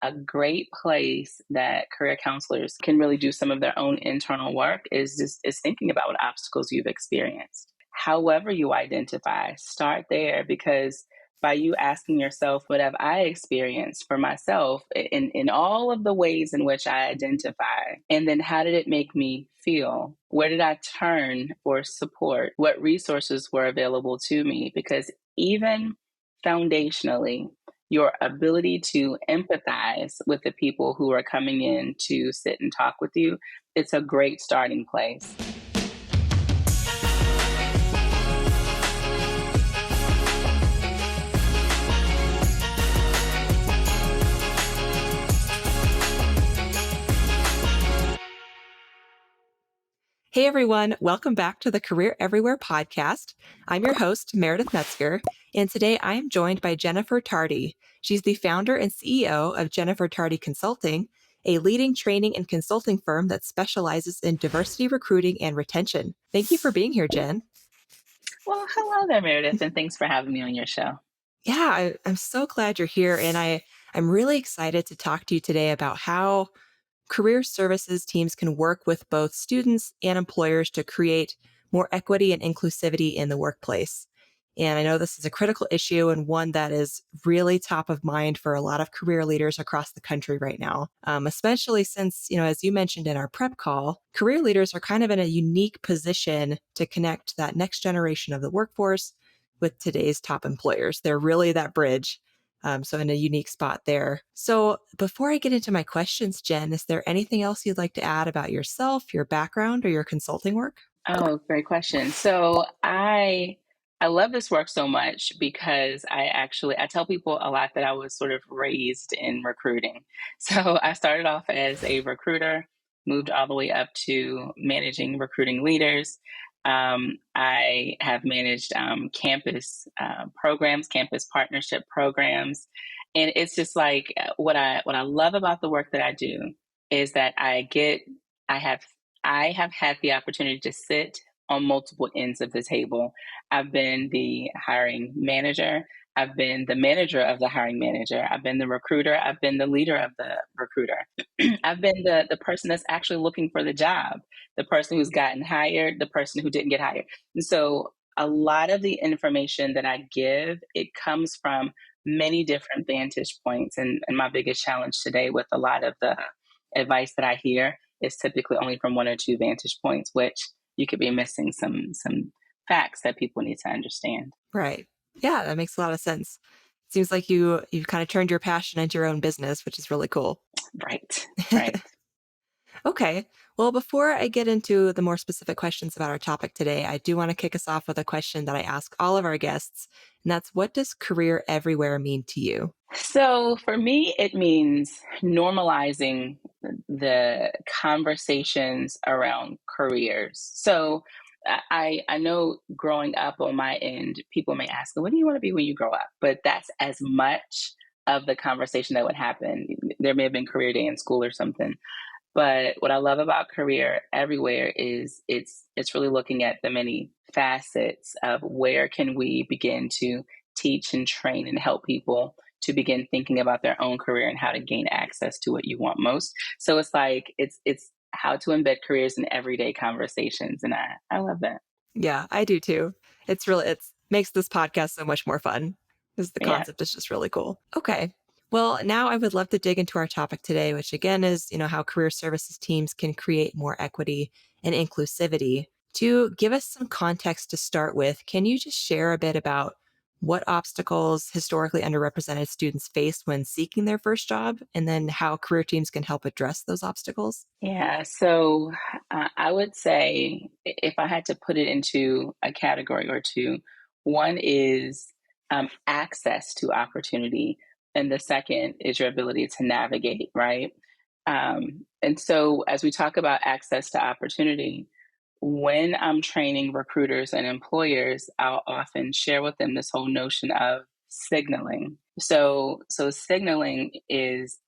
a great place that career counselors can really do some of their own internal work is thinking about what obstacles you've experienced. However you identify, start there, because by you asking yourself, what have I experienced for myself in all of the ways in which I identify? And then how did it make me feel? Where did I turn for support? What resources were available to me? Because even foundationally, your ability to empathize with the people who are coming in to sit and talk with you, it's a great starting place. Hey everyone, welcome back to the Career Everywhere podcast. I'm your host, Meredith Metzger, and today I am joined by Jennifer Tardy. She's the founder and CEO of Jenn Tardy Consulting, a leading training and consulting firm that specializes in diversity recruiting and retention. Thank you for being here, Jen. Well, hello there, Meredith, and thanks for having me on your show. Yeah, I'm so glad you're here, and I'm really excited to talk to you today about how career services teams can work with both students and employers to create more equity and inclusivity in the workplace. And I know this is a critical issue and one that is really top of mind for a lot of career leaders across the country right now, especially since, as you mentioned in our prep call, career leaders are kind of in a unique position to connect that next generation of the workforce with today's top employers. They're really that bridge. So in a unique spot there. So before I get into my questions, Jen, is there anything else you'd like to add about yourself, your background, or your consulting work? Oh, great question. So I love this work so much because I tell people a lot that I was sort of raised in recruiting. So I started off as a recruiter, moved all the way up to managing recruiting leaders. I have managed campus programs, campus partnership programs, and it's just like what I love about the work that I do is that I have I have had the opportunity to sit on multiple ends of the table. I've been the hiring manager. I've been the manager of the hiring manager. I've been the recruiter. I've been the leader of the recruiter. I've been the person that's actually looking for the job, the person who's gotten hired, the person who didn't get hired. And so a lot of the information that I give, it comes from many different vantage points. And my biggest challenge today with a lot of the advice that I hear is typically only from one or two vantage points, which you could be missing some facts that people need to understand. Right. Yeah, that makes a lot of sense. Seems like you've kind of turned your passion into your own business, which is really cool. Right. Right. Okay. Well, before I get into the more specific questions about our topic today, I do want to kick us off with a question that I ask all of our guests, and that's, what does career everywhere mean to you? So for me, it means normalizing the conversations around careers. So I know growing up on my end, people may ask, what do you want to be when you grow up? But that's as much of the conversation that would happen. There may have been career day in school or something. But what I love about career everywhere is it's really looking at the many facets of where can we begin to teach and train and help people to begin thinking about their own career and how to gain access to what you want most. So it's like it's how to embed careers in everyday conversations, and I love that. Yeah, I do too. It makes this podcast so much more fun because the Yeah. concept is just really cool. Okay. Well, now I would love to dig into our topic today, which again is, how career services teams can create more equity and inclusivity. To give us some context to start with, can you just share a bit about what obstacles historically underrepresented students face when seeking their first job, and then how career teams can help address those obstacles? Yeah, so I would say if I had to put it into a category or two, one is access to opportunity, and the second is your ability to navigate, right? And so as we talk about access to opportunity, when I'm training recruiters and employers, I'll often share with them this whole notion of signaling. So signaling is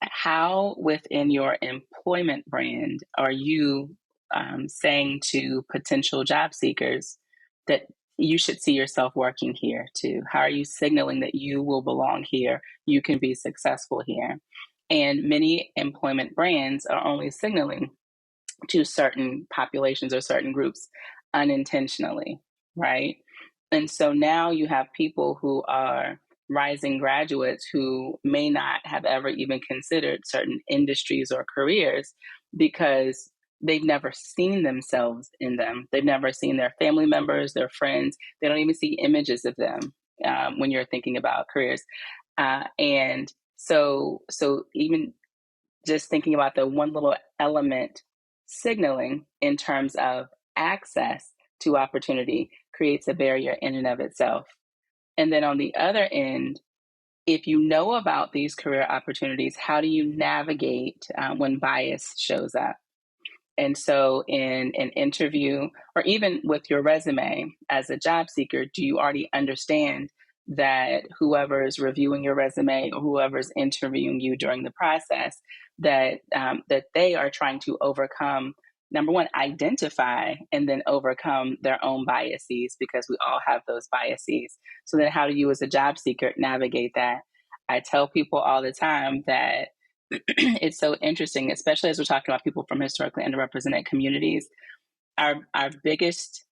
how within your employment brand are you saying to potential job seekers that you should see yourself working here too. How are you signaling that you will belong here? You can be successful here. And many employment brands are only signaling to certain populations or certain groups unintentionally, right? And so now you have people who are rising graduates who may not have ever even considered certain industries or careers because they've never seen themselves in them. They've never seen their family members, their friends. They don't even see images of them when you're thinking about careers. And so even just thinking about the one little element signaling in terms of access to opportunity creates a barrier in and of itself. And then on the other end, if you know about these career opportunities, how do you navigate when bias shows up? And so, in an interview or even with your resume as a job seeker, do you already understand that whoever is reviewing your resume or whoever is interviewing you during the process, that they are trying to overcome, number one, identify and then overcome their own biases, because we all have those biases. So then, how do you, as a job seeker, navigate that? I tell people all the time that it's so interesting, especially as we're talking about people from historically underrepresented communities. Our biggest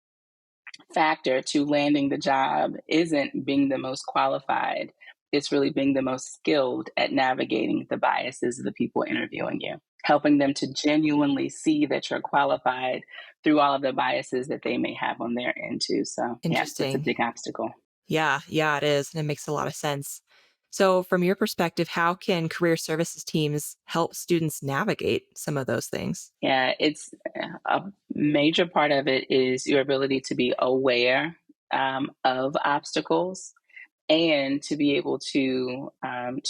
factor to landing the job isn't being the most qualified. It's really being the most skilled at navigating the biases of the people interviewing you, helping them to genuinely see that you're qualified through all of the biases that they may have on their end too. So yeah, that's a Interesting. big obstacle. Yeah, yeah, it is. And it makes a lot of sense. So, from your perspective, how can career services teams help students navigate some of those things? Yeah, it's a major part of it is your ability to be aware of obstacles and to be able to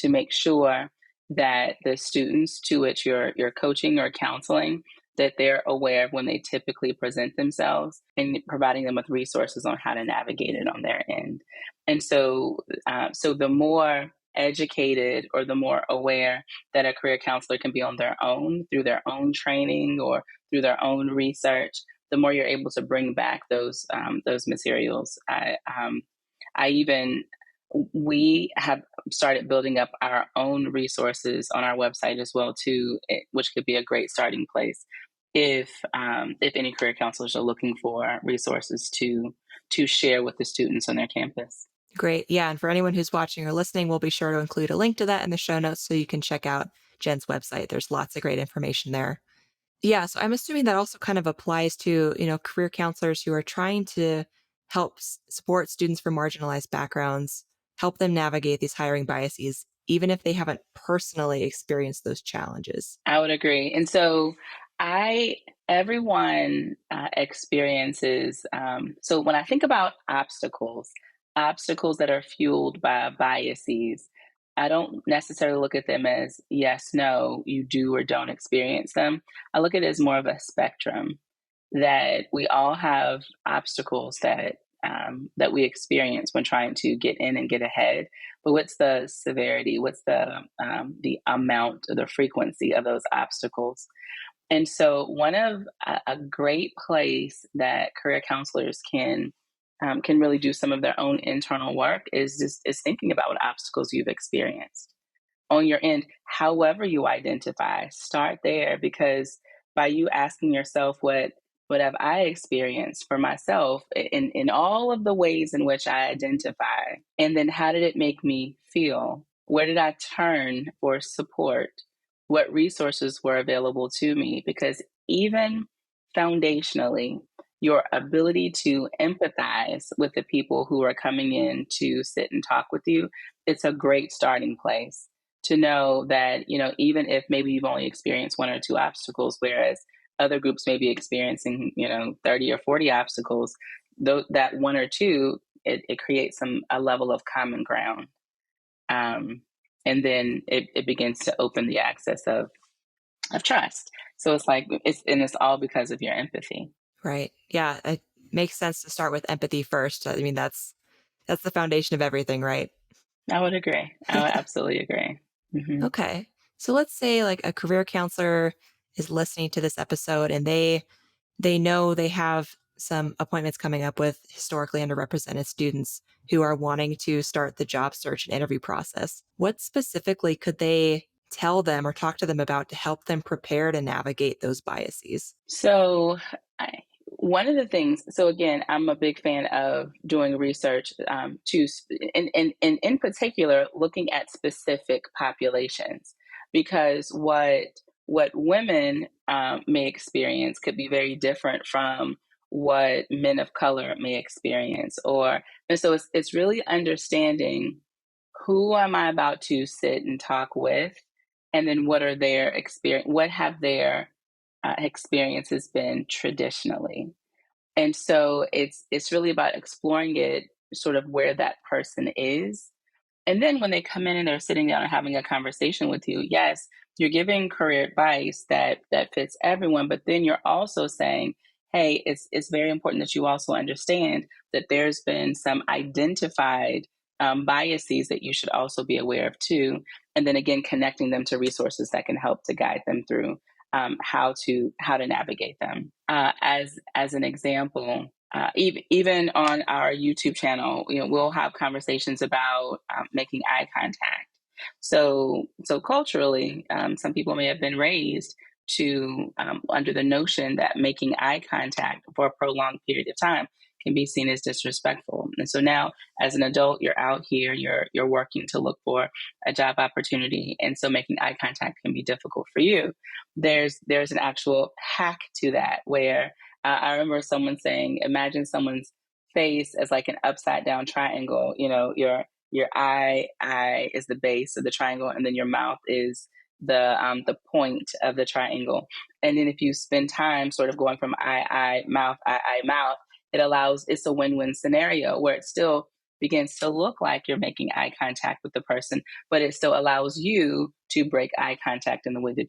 make sure that the students to which you're coaching or counseling, that they're aware of when they typically present themselves and providing them with resources on how to navigate it on their end. And so the more educated or the more aware that a career counselor can be on their own through their own training or through their own research, the more you're able to bring back those materials. I even We have started building up our own resources on our website as well too, which could be a great starting place if any career counselors are looking for resources to share with the students on their campus. Great. Yeah. And for anyone who's watching or listening, we'll be sure to include a link to that in the show notes so you can check out Jen's website. There's lots of great information there. Yeah. So I'm assuming that also kind of applies to, career counselors who are trying to help support students from marginalized backgrounds, help them navigate these hiring biases, even if they haven't personally experienced those challenges. I would agree. And so I everyone experiences. So when I think about obstacles that are fueled by biases, I don't necessarily look at them as yes, no, you do or don't experience them. I look at it as more of a spectrum, that we all have obstacles that we experience when trying to get in and get ahead. But what's the severity? What's the amount or the frequency of those obstacles? And so, one of a great place that career counselors can really do some of their own internal work is thinking about what obstacles you've experienced on your end, however you identify, start there, because by you asking yourself what have I experienced for myself in all of the ways in which I identify, and then how did it make me feel? Where did I turn for support? What resources were available to me? Because even foundationally, your ability to empathize with the people who are coming in to sit and talk with you, it's a great starting place to know that, even if maybe you've only experienced one or two obstacles, whereas other groups may be experiencing 30 or 40 obstacles, though that one or two, it creates a level of common ground, and then it begins to open the access of trust. So it's like it's all because of your empathy. Right. Yeah. It makes sense to start with empathy first. I mean, that's the foundation of everything, right? I would agree. I would absolutely agree. Hmm. Okay. So let's say like a career counselor is listening to this episode and they know they have some appointments coming up with historically underrepresented students who are wanting to start the job search and interview process. What specifically could they tell them or talk to them about to help them prepare to navigate those biases? So, I, one of the things, so again, I'm a big fan of doing research in particular, looking at specific populations, because what women may experience could be very different from what men of color may experience, and so it's really understanding who am I about to sit and talk with, and then what are their experience, what have their experiences been traditionally. And so it's really about exploring it sort of where that person is, and then when they come in and they're sitting down and having a conversation with you, yes, you're giving career advice that fits everyone, but then you're also saying, hey, it's very important that you also understand that there's been some identified biases that you should also be aware of too. And then again, connecting them to resources that can help to guide them through how to navigate them. As an example, even on our YouTube channel, we'll have conversations about making eye contact. So culturally, some people may have been raised to under the notion that making eye contact for a prolonged period of time can be seen as disrespectful. And so now, as an adult, you're out here, you're working to look for a job opportunity, and so making eye contact can be difficult for you. There's an actual hack to that where I remember someone saying, imagine someone's face as like an upside down triangle. Your eye is the base of the triangle, and then your mouth is the point of the triangle. And then if you spend time sort of going from eye, mouth, it's a win-win scenario where it still begins to look like you're making eye contact with the person, but it still allows you to break eye contact in the way that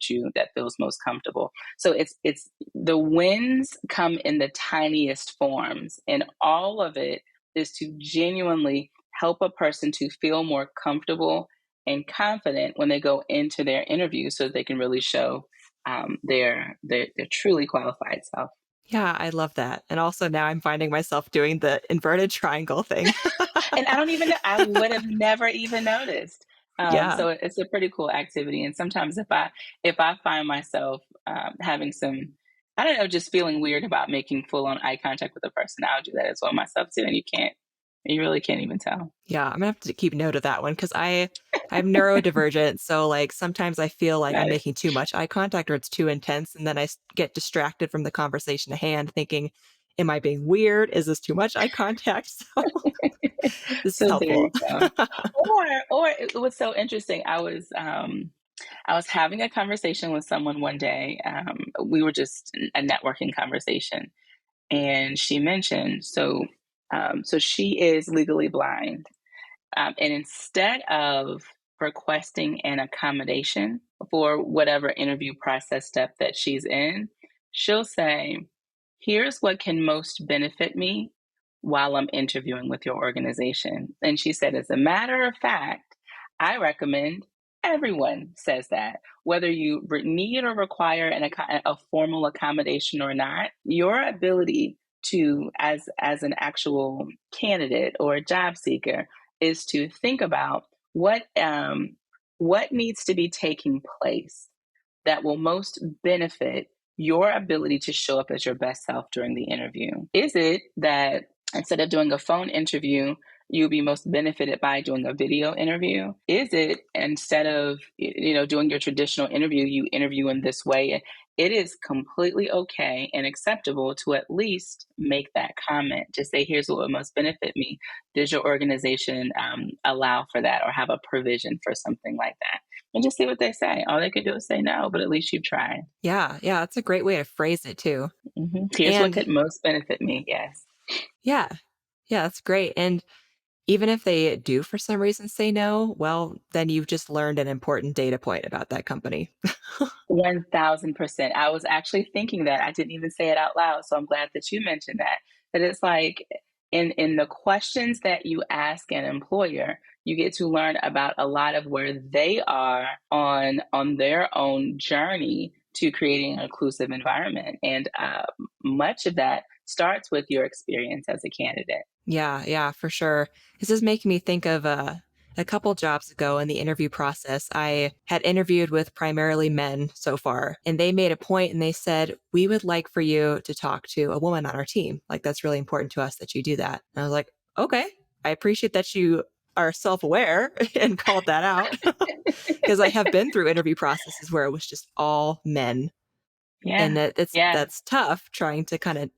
feels most comfortable. So it's the wins come in the tiniest forms, and all of it is to genuinely help a person to feel more comfortable and confident when they go into their interview, so they can really show their truly qualified self. Yeah, I love that. And also now I'm finding myself doing the inverted triangle thing. And I don't even know, I would have never even noticed. Yeah. So it's a pretty cool activity. And sometimes if I find myself having some, I don't know, just feeling weird about making full on eye contact with a person, I'll do that as well myself too. And you really can't even tell. Yeah, I'm gonna have to keep note of that one because I'm neurodivergent, so like sometimes I feel like I'm Got it. making too much eye contact or it's too intense, and then get distracted from the conversation at hand, thinking, "Am I being weird? Is this too much eye contact?" So this is So there you helpful. go. Or it was so interesting. I was having a conversation with someone one day. We were just a networking conversation, and she mentioned so she is legally blind, and instead of requesting an accommodation for whatever interview process step that she's in, she'll say, here's what can most benefit me while I'm interviewing with your organization. And she said, as a matter of fact, I recommend everyone says that. Whether you need or require a formal accommodation or not, your ability to, as an actual candidate or a job seeker, is to think about what needs to be taking place that will most benefit your ability to show up as your best self during the interview. Is it that instead of doing a phone interview, you'll be most benefited by doing a video interview? Is it instead of doing your traditional interview, you interview in this way? It is completely okay and acceptable to at least make that comment. Just say, here's what would most benefit me. Does your organization allow for that or have a provision for something like that? And just see what they say. All they could do is say no, but at least you've tried. Yeah, yeah, that's a great way to phrase it too. Here's what And could most benefit me. Yes. yeah, yeah, that's great. And even if they do for some reason say no, well, then you've just learned an important data point about that company. 1000%. I was actually thinking that. I didn't even say it out loud. So I'm glad that you mentioned that. That it's like in the questions that you ask an employer, you get to learn about a lot of where they are on their own journey to creating an inclusive environment. And much of that starts with your experience as a candidate. Yeah, yeah, for sure. This is making me think of a couple jobs ago in the interview process. I had interviewed with primarily men so far, and they made a point and they said, "We would like for you to talk to a woman on our team. Like, that's really important to us that you do that." And I was like, okay, I appreciate that you are self aware and called that out because I have been through interview processes where it was just all men. And Yeah. Yeah. that's tough trying to kind of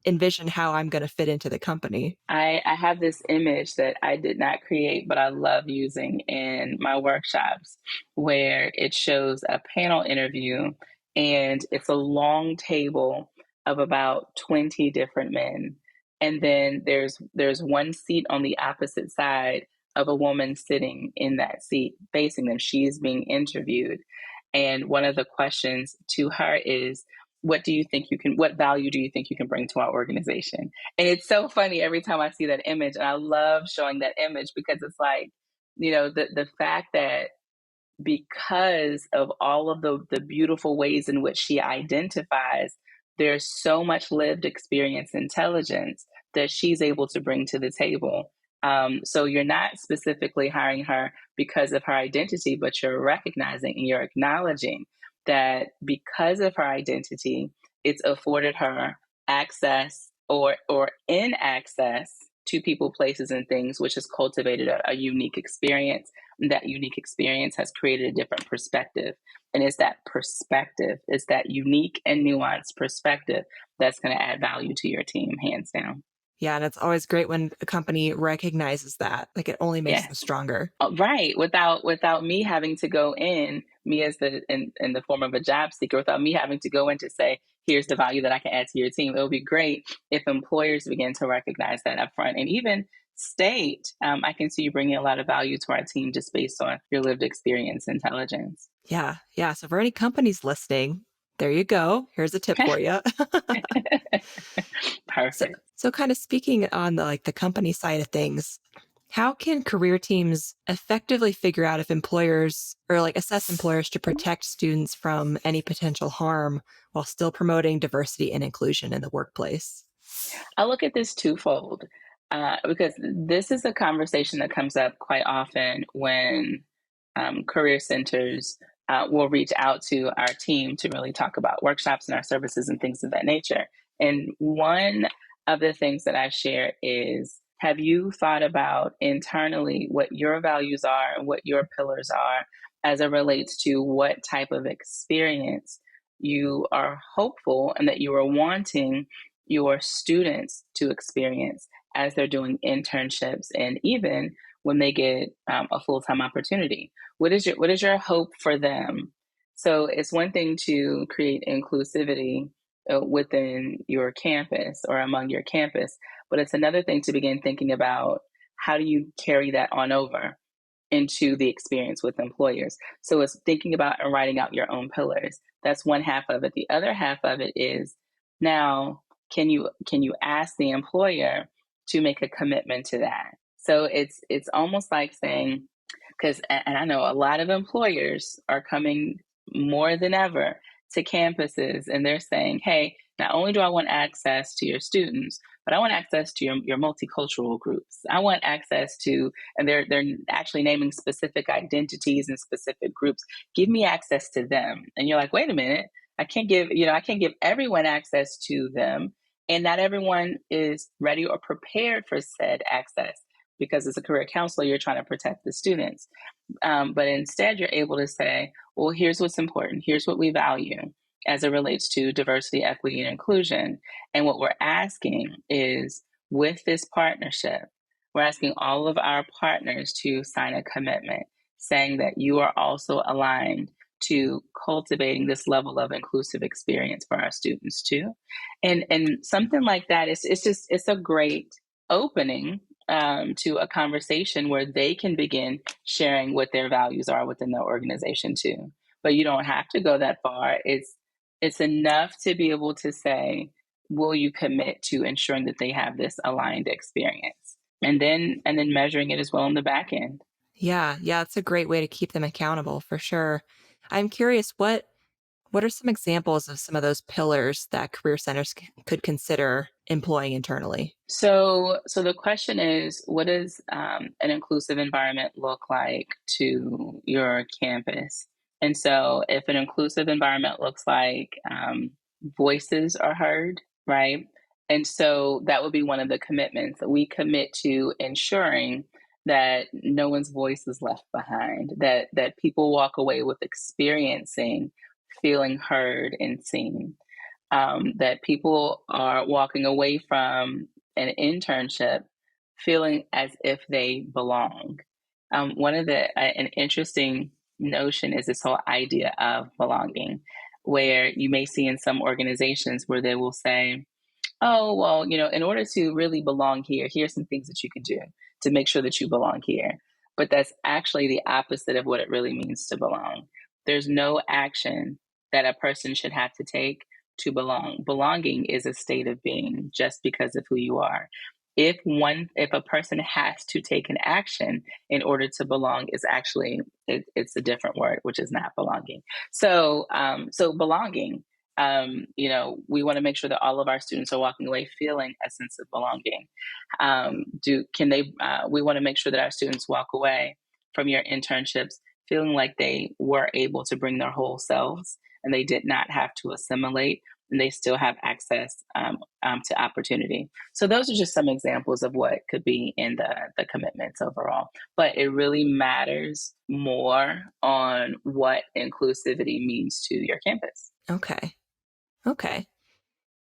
envision how I'm going to fit into the company. I have this image that I did not create, but I love using in my workshops where it shows a panel interview and it's a long table of about 20 different men. And then there's one seat on the opposite side of a woman sitting in that seat facing them. She's being interviewed. And one of the questions to her is, what value do you think you can bring to our organization? And it's so funny every time I see that image. And I love showing that image because it's like, the fact that because of all of the beautiful ways in which she identifies, there's so much lived experience intelligence that she's able to bring to the table. So you're not specifically hiring her because of her identity, but you're recognizing and you're acknowledging that because of her identity, it's afforded her access or in access to people, places, and things, which has cultivated a unique experience. That unique experience has created a different perspective. And it's that perspective, it's that unique and nuanced perspective that's going to add value to your team, hands down. Yeah, and it's always great when a company recognizes that. Like, it only makes them Yes. stronger. Right. Without me having to go me as in the form of a job seeker, without me having to go in to say, here's the value that I can add to your team. It would be great if employers begin to recognize that upfront and even state, I can see you bringing a lot of value to our team just based on your lived experience intelligence. Yeah, yeah. So for any companies listening, there you go. Here's a tip for you. So, Perfect. so kind of speaking on the company side of things, how can career teams effectively figure out if employers or assess employers to protect students from any potential harm while still promoting diversity and inclusion in the workplace? I look at this twofold because this is a conversation that comes up quite often when career centers will reach out to our team to really talk about workshops and our services and things of that nature. And one of the things that I share is, have you thought about internally what your values are and what your pillars are as it relates to what type of experience you are hopeful and that you are wanting your students to experience as they're doing internships and even when they get a full-time opportunity? What is your hope for them? So it's one thing to create inclusivity within your campus or among your campus, but it's another thing to begin thinking about how do you carry that on over into the experience with employers. So it's thinking about and writing out your own pillars. That's one half of it. The other half of it is, now can you ask the employer to make a commitment to that? So it's almost like saying, because and I know a lot of employers are coming more than ever to campuses and they're saying, hey, not only do I want access to your students, but I want access to your multicultural groups. I want access to, and they're actually naming specific identities and specific groups. Give me access to them. And you're like, wait a minute, I can't give everyone access to them. And not everyone is ready or prepared for said access because as a career counselor, you're trying to protect the students. But instead, you're able to say, well, here's what's important. Here's what we value as it relates to diversity, equity, and inclusion. And what we're asking is, with this partnership, we're asking all of our partners to sign a commitment saying that you are also aligned to cultivating this level of inclusive experience for our students too. And something like that is, it's a great opening to a conversation where they can begin sharing what their values are within their organization too. But you don't have to go that far. It's enough to be able to say, will you commit to ensuring that they have this aligned experience? And then measuring it as well on the back end. Yeah, yeah, it's a great way to keep them accountable for sure. I'm curious, What are some examples of some of those pillars that career centers could consider employing internally? So the question is, what does an inclusive environment look like to your campus? And so, if an inclusive environment looks like voices are heard, right? And so that would be one of the commitments that we commit to ensuring that no one's voice is left behind, that people walk away with experiencing, feeling heard and seen, that people are walking away from an internship feeling as if they belong. One of an interesting notion is this whole idea of belonging, where you may see in some organizations where they will say, oh, well, in order to really belong here, here's some things that you can do to make sure that you belong here. But that's actually the opposite of what it really means to belong. There's no action that a person should have to take to belong. Belonging is a state of being just because of who you are. If a person has to take an action in order to belong, is actually it's a different word, which is not belonging. So belonging, we want to make sure that all of our students are walking away feeling a sense of belonging. We want to make sure that our students walk away from your internships feeling like they were able to bring their whole selves and they did not have to assimilate and they still have access to opportunity. So those are just some examples of what could be in the commitments overall. But it really matters more on what inclusivity means to your campus. Okay. Okay.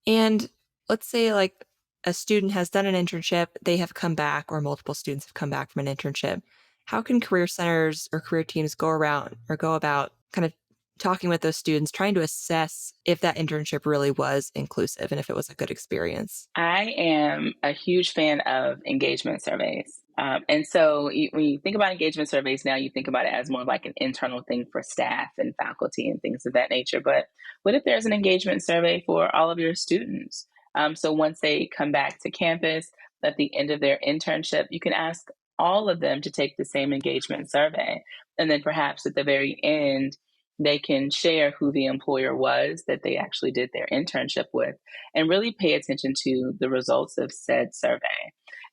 And let's say like a student has done an internship, they have come back, or multiple students have come back from an internship. How can career centers or career teams go around or go about kind of talking with those students, trying to assess if that internship really was inclusive and if it was a good experience? I am a huge fan of engagement surveys. And so when you think about engagement surveys now, you think about it as more of like an internal thing for staff and faculty and things of that nature. But what if there's an engagement survey for all of your students? So once they come back to campus at the end of their internship, you can ask all of them to take the same engagement survey. And then perhaps at the very end, they can share who the employer was that they actually did their internship with and really pay attention to the results of said survey.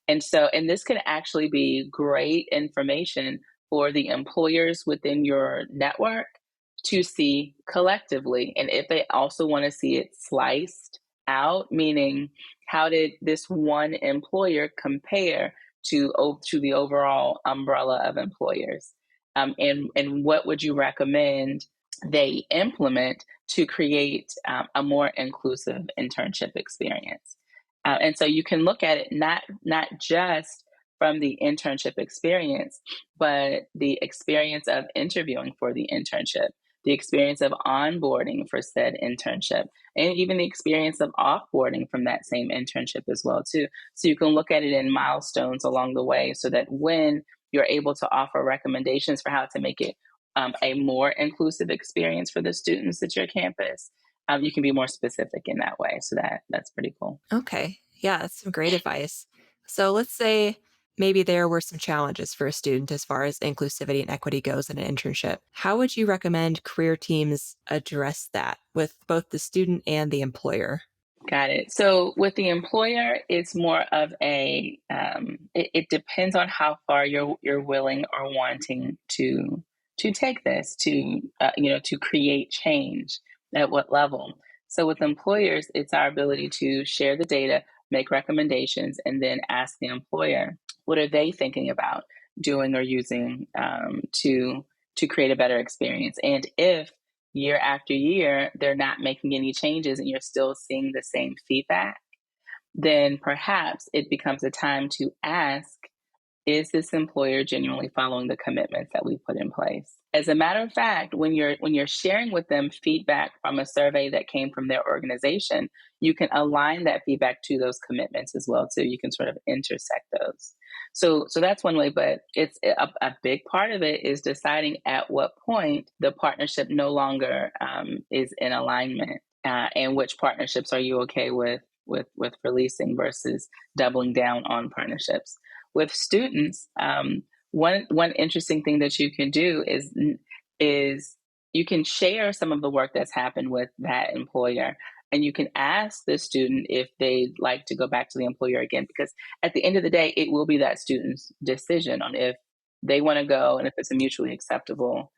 And this can actually be great information for the employers within your network to see collectively. And if they also want to see it sliced out, meaning how did this one employer compare to the overall umbrella of employers? And what would you recommend they implement to create a more inclusive internship experience? And so you can look at it not just from the internship experience, but the experience of interviewing for the internship, the experience of onboarding for said internship, and even the experience of offboarding from that same internship as well too. So you can look at it in milestones along the way, so that when you're able to offer recommendations for how to make it a more inclusive experience for the students at your campus, you can be more specific in that way. So that's pretty cool. Okay. Yeah, that's some great advice. So let's say maybe there were some challenges for a student as far as inclusivity and equity goes in an internship. How would you recommend career teams address that with both the student and the employer? Got it. So with the employer, it's more of it depends on how far you're willing or wanting to take this to create change at what level. So with employers, it's our ability to share the data, make recommendations, and then ask the employer what are they thinking about doing or using to create a better experience. And if year after year, they're not making any changes and you're still seeing the same feedback, then perhaps it becomes a time to ask, is this employer genuinely following the commitments that we put in place? As a matter of fact, when you're sharing with them feedback from a survey that came from their organization, you can align that feedback to those commitments as well too. You can sort of intersect those. So that's one way, but it's a big part of it is deciding at what point the partnership no longer is in alignment, and which partnerships are you okay with releasing versus doubling down on partnerships. With students, one interesting thing that you can do is you can share some of the work that's happened with that employer, and you can ask the student if they'd like to go back to the employer again, because at the end of the day, it will be that student's decision on if they want to go and if it's a mutually acceptable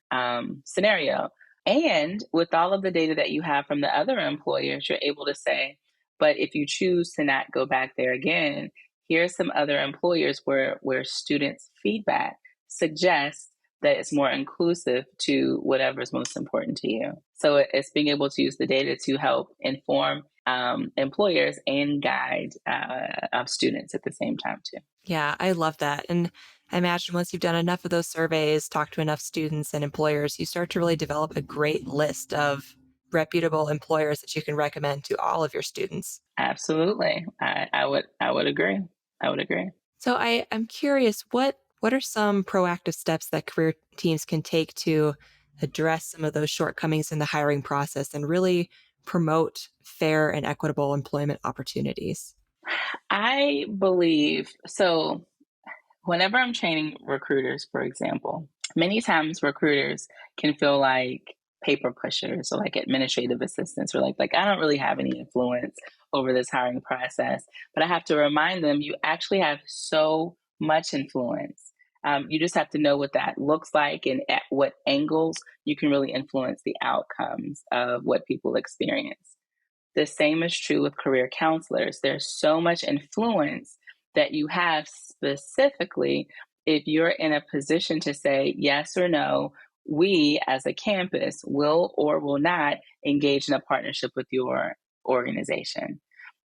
scenario. And with all of the data that you have from the other employers, you're able to say, but if you choose to not go back there again, here's some other employers where students' feedback suggests that it's more inclusive to whatever is most important to you. So it's being able to use the data to help inform employers and guide students at the same time too. Yeah, I love that. And I imagine once you've done enough of those surveys, talked to enough students and employers, you start to really develop a great list of reputable employers that you can recommend to all of your students. Absolutely, I would agree. I would agree. So I'm curious, what are some proactive steps that career teams can take to address some of those shortcomings in the hiring process and really promote fair and equitable employment opportunities? I believe so. Whenever I'm training recruiters, for example, many times recruiters can feel like paper pushers or like administrative assistants, or like I don't really have any influence over this hiring process. But I have to remind them you actually have so much influence. You just have to know what that looks like and at what angles you can really influence the outcomes of what people experience. The same is true with career counselors. There's so much influence that you have specifically if you're in a position to say yes or no, we as a campus will or will not engage in a partnership with your organization.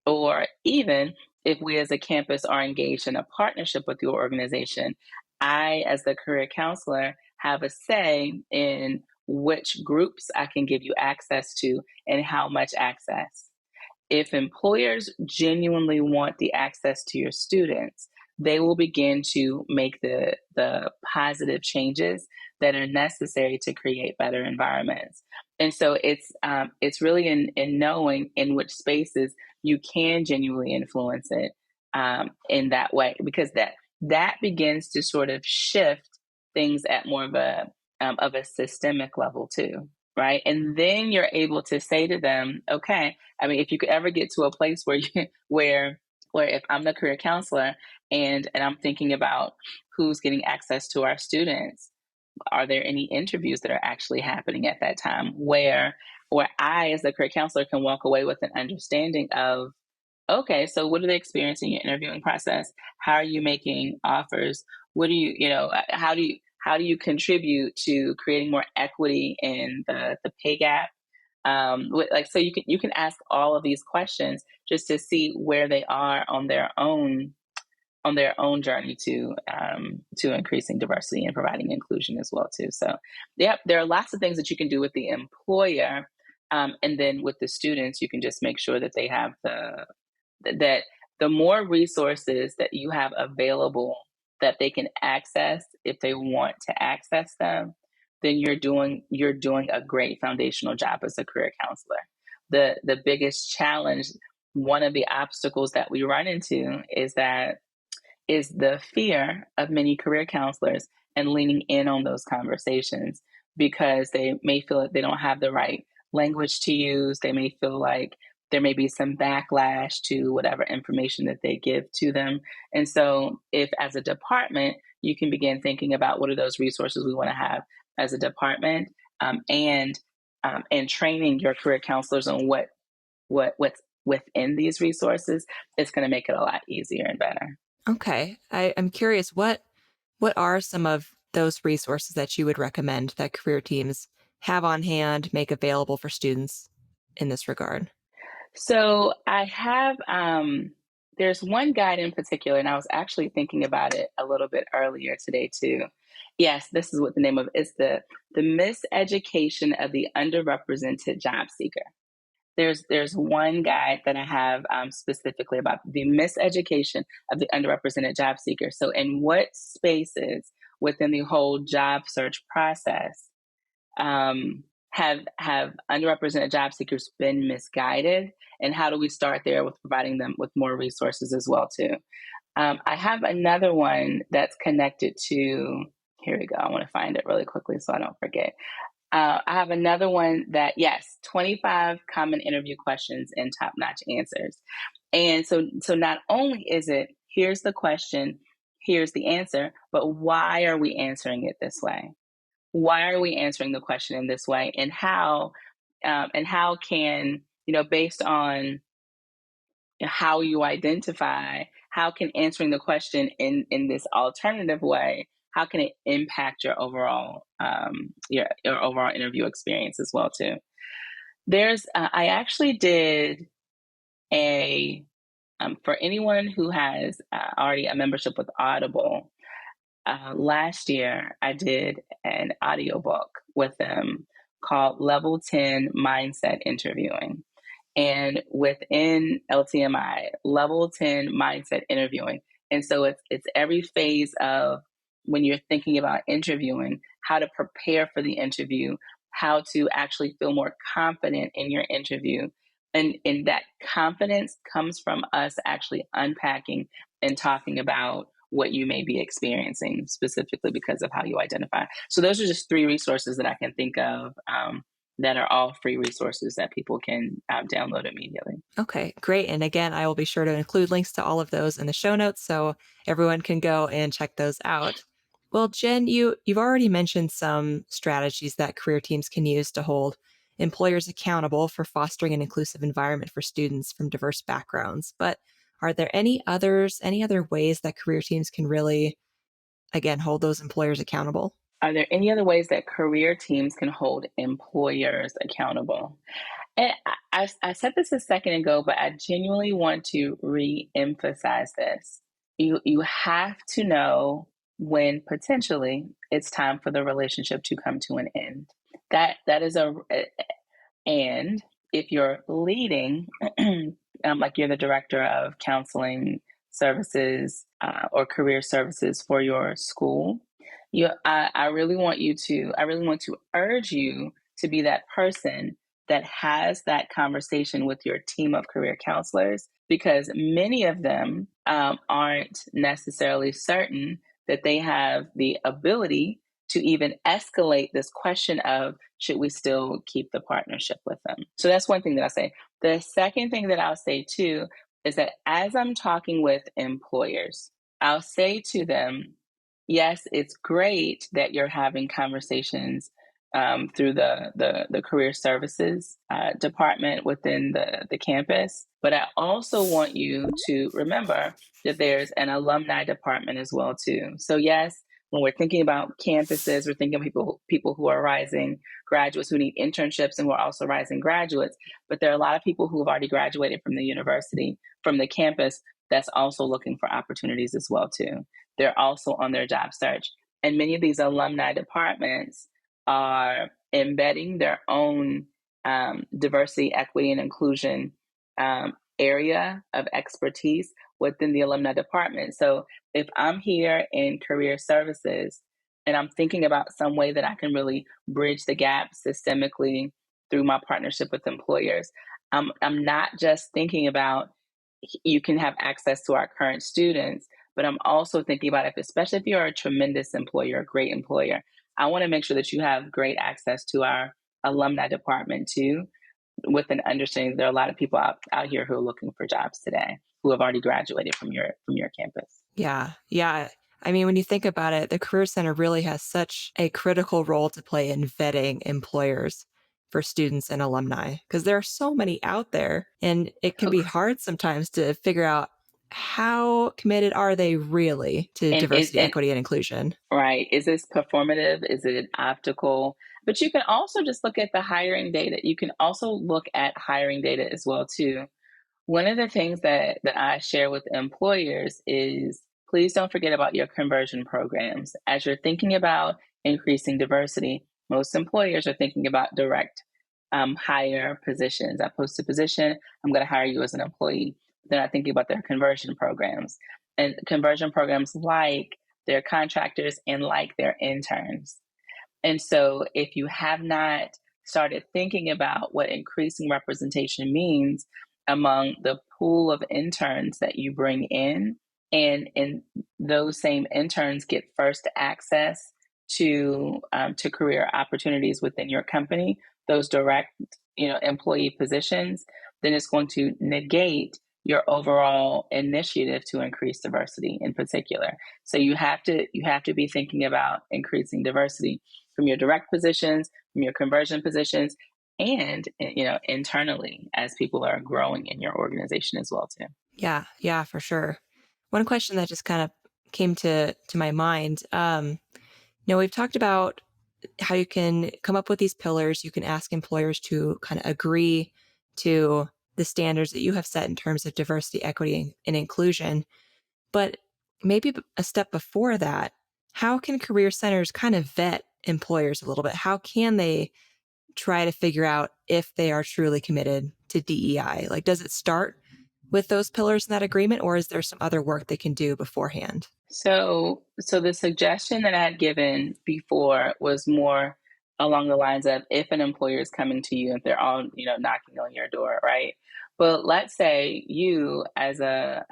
Or even if we as a campus are engaged in a partnership with your organization, I, as the career counselor, have a say in which groups I can give you access to and how much access. If employers genuinely want the access to your students, they will begin to make the positive changes that are necessary to create better environments. And so it's really in knowing in which spaces you can genuinely influence it in that way, because that begins to sort of shift things at more of a systemic level too, right? And then you're able to say to them, okay, I mean, if you could ever get to a place where you where if I'm the career counselor and I'm thinking about who's getting access to our students, are there any interviews that are actually happening at that time where I as the career counselor can walk away with an understanding of, okay, so what are they experiencing in your interviewing process? How are you making offers? What do how do you contribute to creating more equity in the pay gap? So you can ask all of these questions just to see where they are on their own journey to increasing diversity and providing inclusion as well too. So yeah, there are lots of things that you can do with the employer, and then with the students, you can just make sure that they have that the more resources that you have available that they can access if they want to access them, then you're doing a great foundational job as a career counselor. The biggest challenge, one of the obstacles that we run into is the fear of many career counselors and leaning in on those conversations because they may feel like they don't have the right language to use. They may feel like there may be some backlash to whatever information that they give to them. And so, if as a department, you can begin thinking about what are those resources we want to have as a department, and training your career counselors on what's within these resources, it's going to make it a lot easier and better. Okay. I'm curious, what are some of those resources that you would recommend that career teams have on hand, make available for students in this regard? So I have there's one guide in particular, and I was actually thinking about it a little bit earlier today too. Yes, this is what the name of it is, the miseducation of the underrepresented job seeker. There's one guide that I have specifically about the miseducation of the underrepresented job seeker. So in what spaces within the whole job search process have underrepresented job seekers been misguided, and how do we start there with providing them with more resources as well too? I have another one that's connected to. Here we go. I want to find it really quickly so I don't forget. I have another one that, yes, 25 common interview questions and top-notch answers. And so not only is it, here's the question, here's the answer, but why are we answering it this way? Why are we answering the question in this way? And how can, based on how you identify, how can answering the question in this alternative way, how can it impact your overall your overall interview experience as well too? I actually did a for anyone who has already a membership with Audible. Last year, I did an audiobook with them called Level 10 Mindset Interviewing. And within LTMI, level 10 mindset interviewing. And so it's every phase of when you're thinking about interviewing, how to prepare for the interview, how to actually feel more confident in your interview. And that confidence comes from us actually unpacking and talking about what you may be experiencing specifically because of how you identify. So those are just three resources that I can think of that are all free resources that people can download immediately. Okay, great. And again, I will be sure to include links to all of those in the show notes so everyone can go and check those out. Well, Jen, you've already mentioned some strategies that career teams can use to hold employers accountable for fostering an inclusive environment for students from diverse backgrounds. But are there any other ways that career teams can really, again, hold those employers accountable? Are there any other ways that career teams can hold employers accountable? And I said this a second ago, but I genuinely want to re-emphasize this. You have to know when potentially it's time for the relationship to come to an end. That is and if you're leading, like you're the director of counseling services or career services for your school, I really want to urge you to be that person that has that conversation with your team of career counselors, because many of them aren't necessarily certain that they have the ability to even escalate this question of should we still keep the partnership with them. So that's one thing that I say. The second thing that I'll say too is that as I'm talking with employers, I'll say to them, yes, it's great that you're having conversations through the career services department within the campus. But I also want you to remember that there's an alumni department as well too. So yes, when we're thinking about campuses, we're thinking of people who are rising graduates who need internships, and we're also rising graduates. But there are a lot of people who have already graduated from the university, from the campus, that's also looking for opportunities as well too. They're also on their job search. And many of these alumni departments are embedding their own diversity, equity, and inclusion area of expertise within the alumni department. So if I'm here in career services and I'm thinking about some way that I can really bridge the gap systemically through my partnership with employers, I'm not just thinking about you can have access to our current students, but I'm also thinking about especially if you're a tremendous employer, a great employer, I want to make sure that you have great access to our alumni department too, with an understanding there are a lot of people out here who are looking for jobs today who have already graduated from your campus. Yeah. Yeah. I mean, when you think about it, the Career Center really has such a critical role to play in vetting employers for students and alumni because there are so many out there, and it can be hard sometimes to figure out how committed are they really to And is diversity, and equity, and inclusion. right, is this performative? Is it optical? But you can also just look at the hiring data. You can also look at hiring data as well too. One of the things that I share with employers is please don't forget about your conversion programs. As you're thinking about increasing diversity, most employers are thinking about direct hire positions. I post a position, I'm going to hire you as an employee. They're not thinking about their conversion programs. And conversion programs like their contractors and like their interns. And so if you have not started thinking about what increasing representation means among the pool of interns that you bring in, and those same interns get first access to career opportunities within your company, those direct, employee positions, then it's going to negate your overall initiative to increase diversity in particular. So you have to be thinking about increasing diversity from your direct positions, from your conversion positions, and internally as people are growing in your organization as well too. Yeah, yeah, for sure. One question that just kind of came to my mind. We've talked about how you can come up with these pillars. You can ask employers to kind of agree to the standards that you have set in terms of diversity, equity, and inclusion. But maybe a step before that, how can career centers kind of vet employers a little bit? How can they try to figure out if they are truly committed to DEI? Like, does it start with those pillars in that agreement, or is there some other work they can do beforehand? So the suggestion that I had given before was more along the lines of if an employer is coming to you, if they're all, knocking on your door, right? But let's say you, as a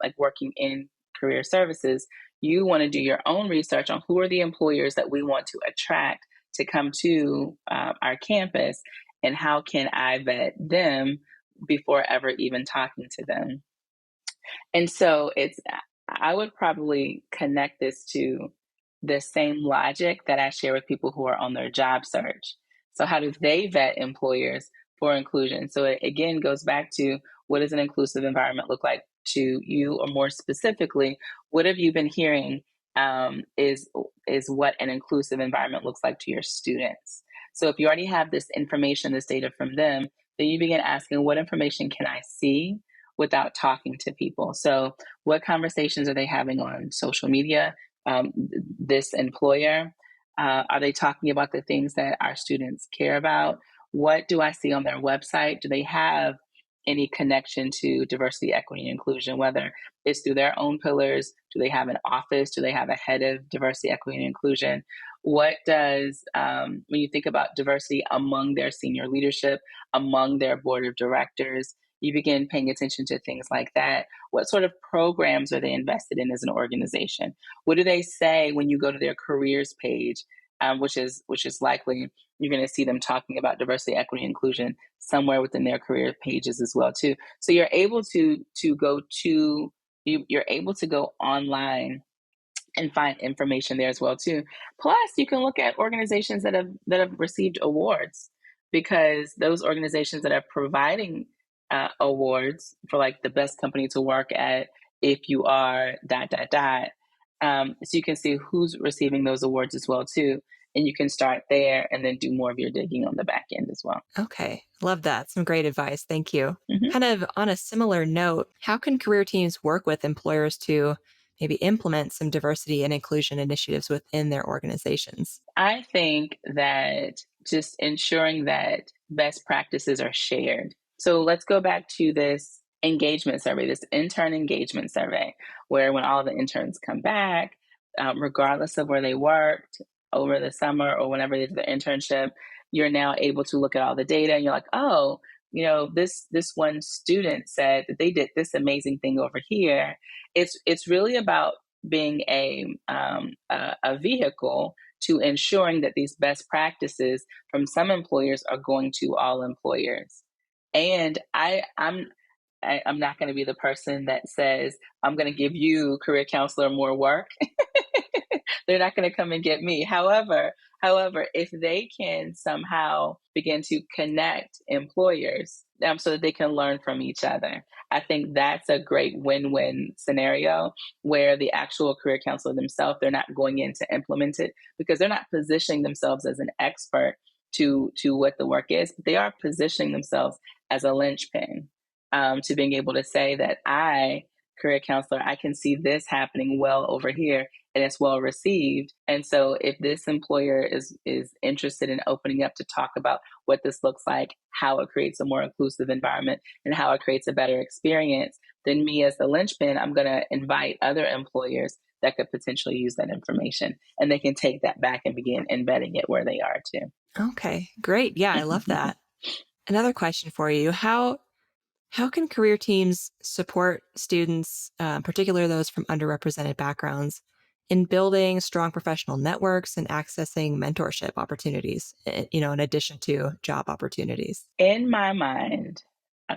like working in career services, you want to do your own research on who are the employers that we want to attract to come to our campus, and how can I vet them before ever even talking to them. And so I would probably connect this to the same logic that I share with people who are on their job search. So, how do they vet employers for inclusion? So, it again goes back to, what does an inclusive environment look like to you, or more specifically, what have you been hearing is what an inclusive environment looks like to your students? So, if you already have this information, this data from them, then you begin asking, what information can I see without talking to people? So, what conversations are they having on social media? This employer, are they talking about the things that our students care about? What do I see on their website? Do they have any connection to diversity, equity, and inclusion, whether it's through their own pillars? Do they have an office? Do they have a head of diversity, equity, and inclusion? What does, when you think about diversity among their senior leadership, among their board of directors, you begin paying attention to things like that. What sort of programs are they invested in as an organization? What do they say when you go to their careers page, which is likely you're going to see them talking about diversity, equity, inclusion somewhere within their career pages as well too. So you're able to go to you're able to go online and find information there as well too. Plus, you can look at organizations that have received awards, because those organizations that are providing awards for like the best company to work at, if you are dot dot dot. So you can see who's receiving those awards as well too, and you can start there and then do more of your digging on the back end as well. Okay, love that. Some great advice. Thank you. Mhm. Kind of on a similar note, how can career teams work with employers to maybe implement some diversity and inclusion initiatives within their organizations? I think that just ensuring that best practices are shared. So let's go back to this engagement survey, this intern engagement survey, where when all the interns come back, regardless of where they worked over the summer or whenever they did their internship, you're now able to look at all the data and you're like, oh, this one student said that they did this amazing thing over here. It's really about being a vehicle to ensuring that these best practices from some employers are going to all employers. And I'm not going to be the person that says I'm going to give you, career counselor, more work. They're not going to come and get me. However, if they can somehow begin to connect employers, so that they can learn from each other, I think that's a great win-win scenario, where the actual career counselor themselves, they're not going in to implement it, because they're not positioning themselves as an expert to what the work is, but they are positioning themselves as a linchpin, to being able to say that career counselor, I can see this happening well over here, and it's well received. And so if this employer is interested in opening up to talk about what this looks like, how it creates a more inclusive environment, and how it creates a better experience, then me as the linchpin, I'm going to invite other employers that could potentially use that information, and they can take that back and begin embedding it where they are too. Okay, great. Yeah, I love that. Another question for you. How can career teams support students, particularly those from underrepresented backgrounds, in building strong professional networks and accessing mentorship opportunities, in addition to job opportunities? In my mind,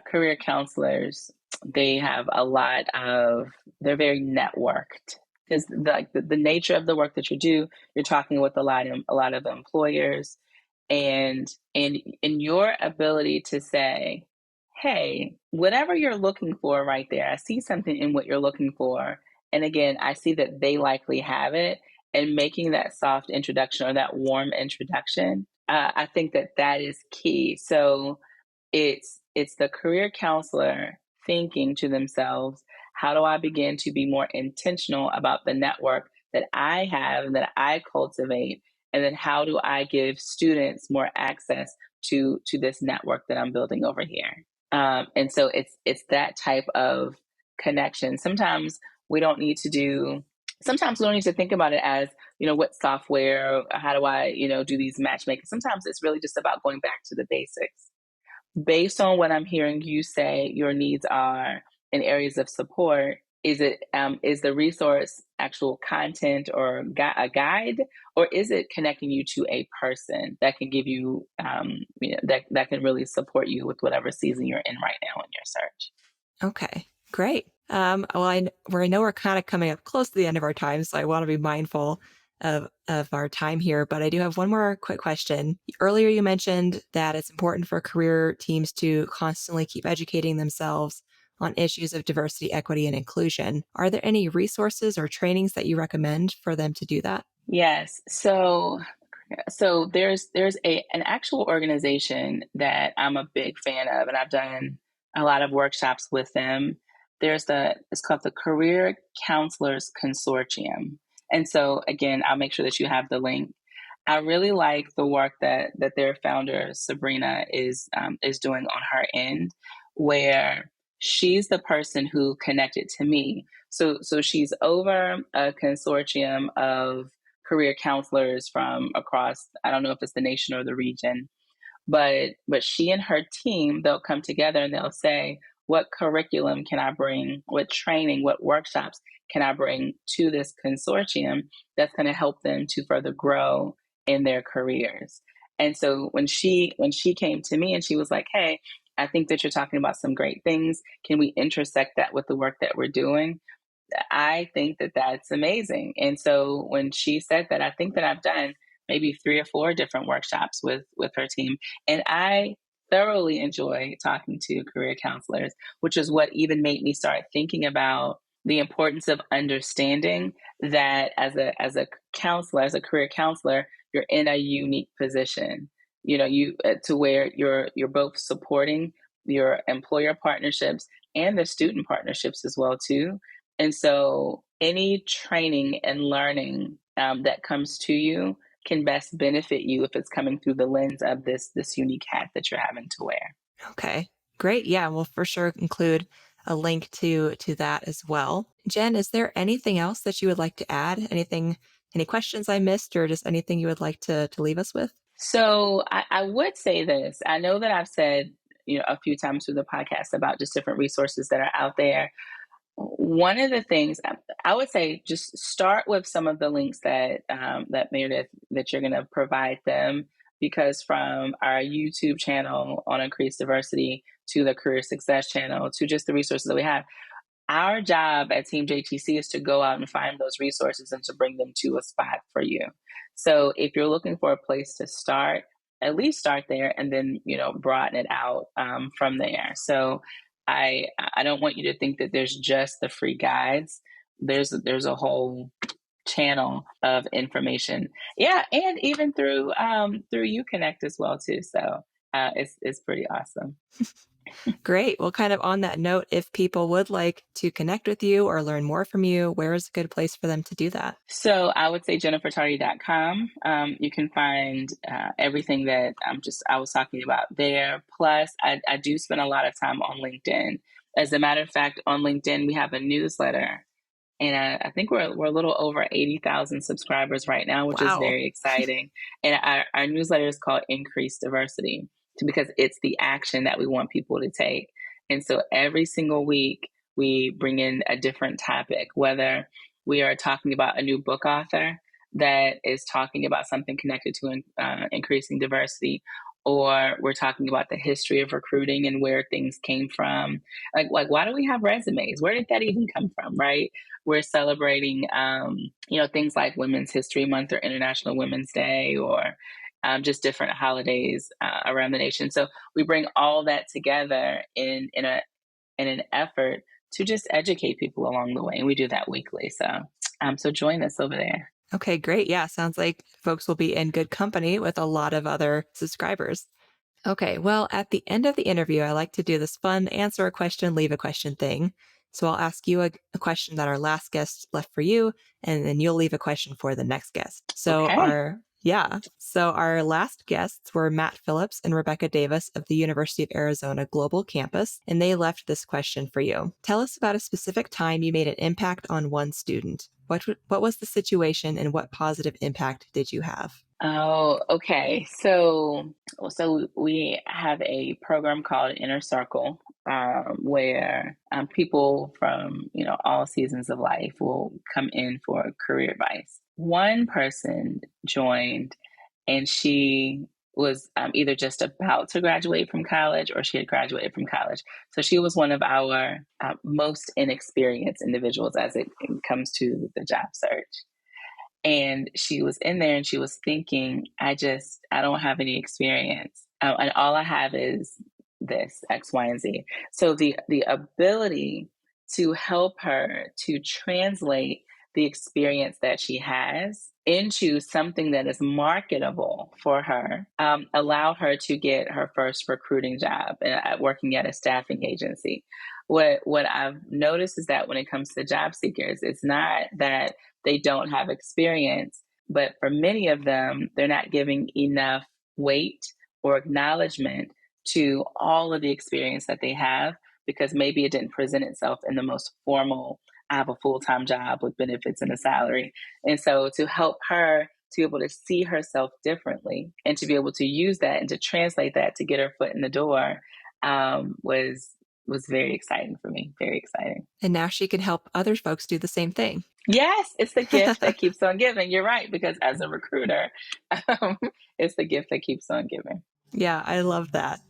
career counselors, they have a lot of, they're very networked because like the nature of the work that you do, you're talking with a lot of employers, and in your ability to say, hey, whatever you're looking for right there, I see something in what you're looking for. And again, I see that they likely have it, and making that soft introduction or that warm introduction, I think that that is key. So it's the career counselor thinking to themselves, how do I begin to be more intentional about the network that I have and that I cultivate? And then how do I give students more access to this network that I'm building over here? And so it's that type of connection. Sometimes we don't need to think about it as, what software, how do I, do these matchmaking. Sometimes it's really just about going back to the basics. Based on what I'm hearing you say your needs are in areas of support, is the resource actual content or a guide, or is it connecting you to a person that can give you, that can really support you with whatever season you're in right now in your search? Okay, great. Well, I know we're kind of coming up close to the end of our time, so I want to be mindful of our time here. But I do have one more quick question. Earlier, you mentioned that it's important for career teams to constantly keep educating themselves on issues of diversity, equity, and inclusion. Are there any resources or trainings that you recommend for them to do that? Yes. So there's an actual organization that I'm a big fan of, and I've done a lot of workshops with them. It's called the Career Counselors Consortium. And so again, I'll make sure that you have the link. I really like the work that their founder Sabrina is doing on her end, where she's the person who connected to me. So she's over a consortium of career counselors from across, I don't know if it's the nation or the region, but she and her team, they'll come together and they'll say, what curriculum can I bring, what training, what workshops can I bring to this consortium that's going to help them to further grow in their careers. And so when she came to me and she was like, hey, I think that you're talking about some great things, can we intersect that with the work that we're doing? I think that that's amazing. And so when she said that, I think that I've done maybe 3 or 4 different workshops with her team, and I thoroughly enjoy talking to career counselors, which is what even made me start thinking about the importance of understanding that as a counselor, as a career counselor, you're in a unique position. You to where you're both supporting your employer partnerships and the student partnerships as well too, and so any training and learning that comes to you can best benefit you if it's coming through the lens of this unique hat that you're having to wear. Okay, great. Yeah, we'll for sure include a link to that as well. Jenn, is there anything else that you would like to add? Any questions I missed, or just anything you would like to leave us with? So I would say this. I know that I've said, a few times through the podcast about just different resources that are out there. One of the things I would say, just start with some of the links that Meredith, that you're going to provide them, because from our YouTube channel on Increased Diversity to the Career Success channel to just the resources that we have, our job at Team JTC is to go out and find those resources and to bring them to a spot for you. So if you're looking for a place to start, at least start there and then, broaden it out from there. So I don't want you to think that there's just the free guides. There's a whole channel of information. Yeah, and even through UConnect as well too. So it's pretty awesome. Great. Well, kind of on that note, if people would like to connect with you or learn more from you, where is a good place for them to do that? So I would say jennifertardy.com. You can find everything that I was talking about there. Plus, I do spend a lot of time on LinkedIn. As a matter of fact, on LinkedIn, we have a newsletter, and I think we're a little over 80,000 subscribers right now, which is Wow. very exciting. And our newsletter is called Increased Diversity, because it's the action that we want people to take. And so every single week, we bring in a different topic, whether we are talking about a new book author that is talking about something connected to increasing diversity, or we're talking about the history of recruiting and where things came from. Why do we have resumes? Where did that even come from, right? We're celebrating, things like Women's History Month or International Women's Day, or just different holidays around the nation. So we bring all that together in an effort to just educate people along the way, and we do that weekly. So join us over there. Okay, great. Yeah, sounds like folks will be in good company with a lot of other subscribers. Okay, well, at the end of the interview, I like to do this fun answer a question, leave a question thing. So I'll ask you a question that our last guest left for you, and then you'll leave a question for the next guest. Okay. So our last guests were Matt Phillips and Rebecca Davis of the University of Arizona Global Campus, and they left this question for you. Tell us about a specific time you made an impact on one student. What was the situation, and what positive impact did you have? Oh, okay. So we have a program called Inner Circle, where people from all seasons of life will come in for career advice. One person joined, and she was either just about to graduate from college or she had graduated from college. So she was one of our most inexperienced individuals as it comes to the job search. And she was in there and she was thinking, I don't have any experience. And all I have is this X, Y, and Z. So the ability to help her to translate the experience that she has into something that is marketable for her, allowed her to get her first recruiting job working at a staffing agency. What I've noticed is that when it comes to job seekers, it's not that they don't have experience, but for many of them, they're not giving enough weight or acknowledgement to all of the experience that they have, because maybe it didn't present itself in the most formal, I have a full-time job with benefits and a salary. And so to help her to be able to see herself differently and to be able to use that and to translate that to get her foot in the door, was very exciting for me. Very exciting. And now she can help other folks do the same thing. Yes, it's the gift that keeps on giving. You're right, because as a recruiter, um, it's the gift that keeps on giving. Yeah, I love that.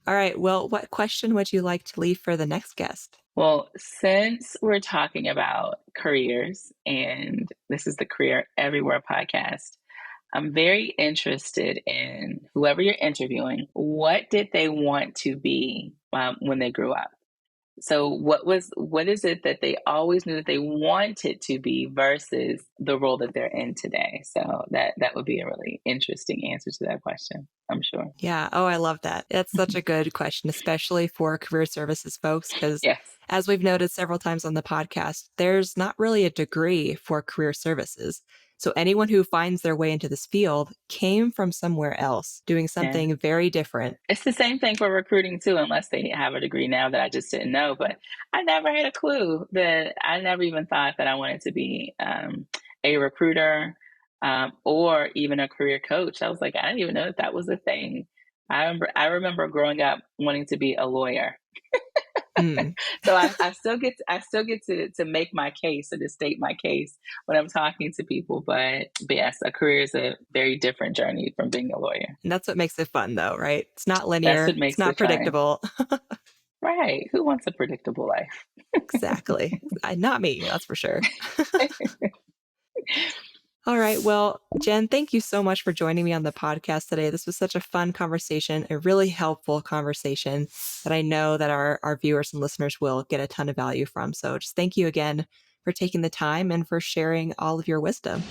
All right. Well, what question would you like to leave for the next guest? Well, since we're talking about careers, and this is the Career Everywhere podcast, I'm very interested in whoever you're interviewing. What did they want to be when they grew up? So what is it that they always knew that they wanted to be versus the role that they're in today? So that would be a really interesting answer to that question, I'm sure. Yeah. Oh, I love that. That's such a good question, especially for career services folks, because Yes. as we've noted several times on the podcast, there's not really a degree for career services. So anyone who finds their way into this field came from somewhere else, doing Yeah. something very different. It's the same thing for recruiting too, unless they have a degree now that I just didn't know. But I never had a clue. That I never even thought that I wanted to be a recruiter, or even a career coach. I was like, I didn't even know that that was a thing. I remember growing up wanting to be a lawyer. Mm. So I still get to make my case or to state my case when I'm talking to people. But yes, a career is a very different journey from being a lawyer. And that's what makes it fun, though, right? It's not That's linear, what it's makes not it fun. predictable. Right. Who wants a predictable life? Exactly. Not me, that's for sure. All right. Well, Jenn, thank you so much for joining me on the podcast today. This was such a fun conversation, a really helpful conversation that I know that our viewers and listeners will get a ton of value from. So just thank you again for taking the time and for sharing all of your wisdom.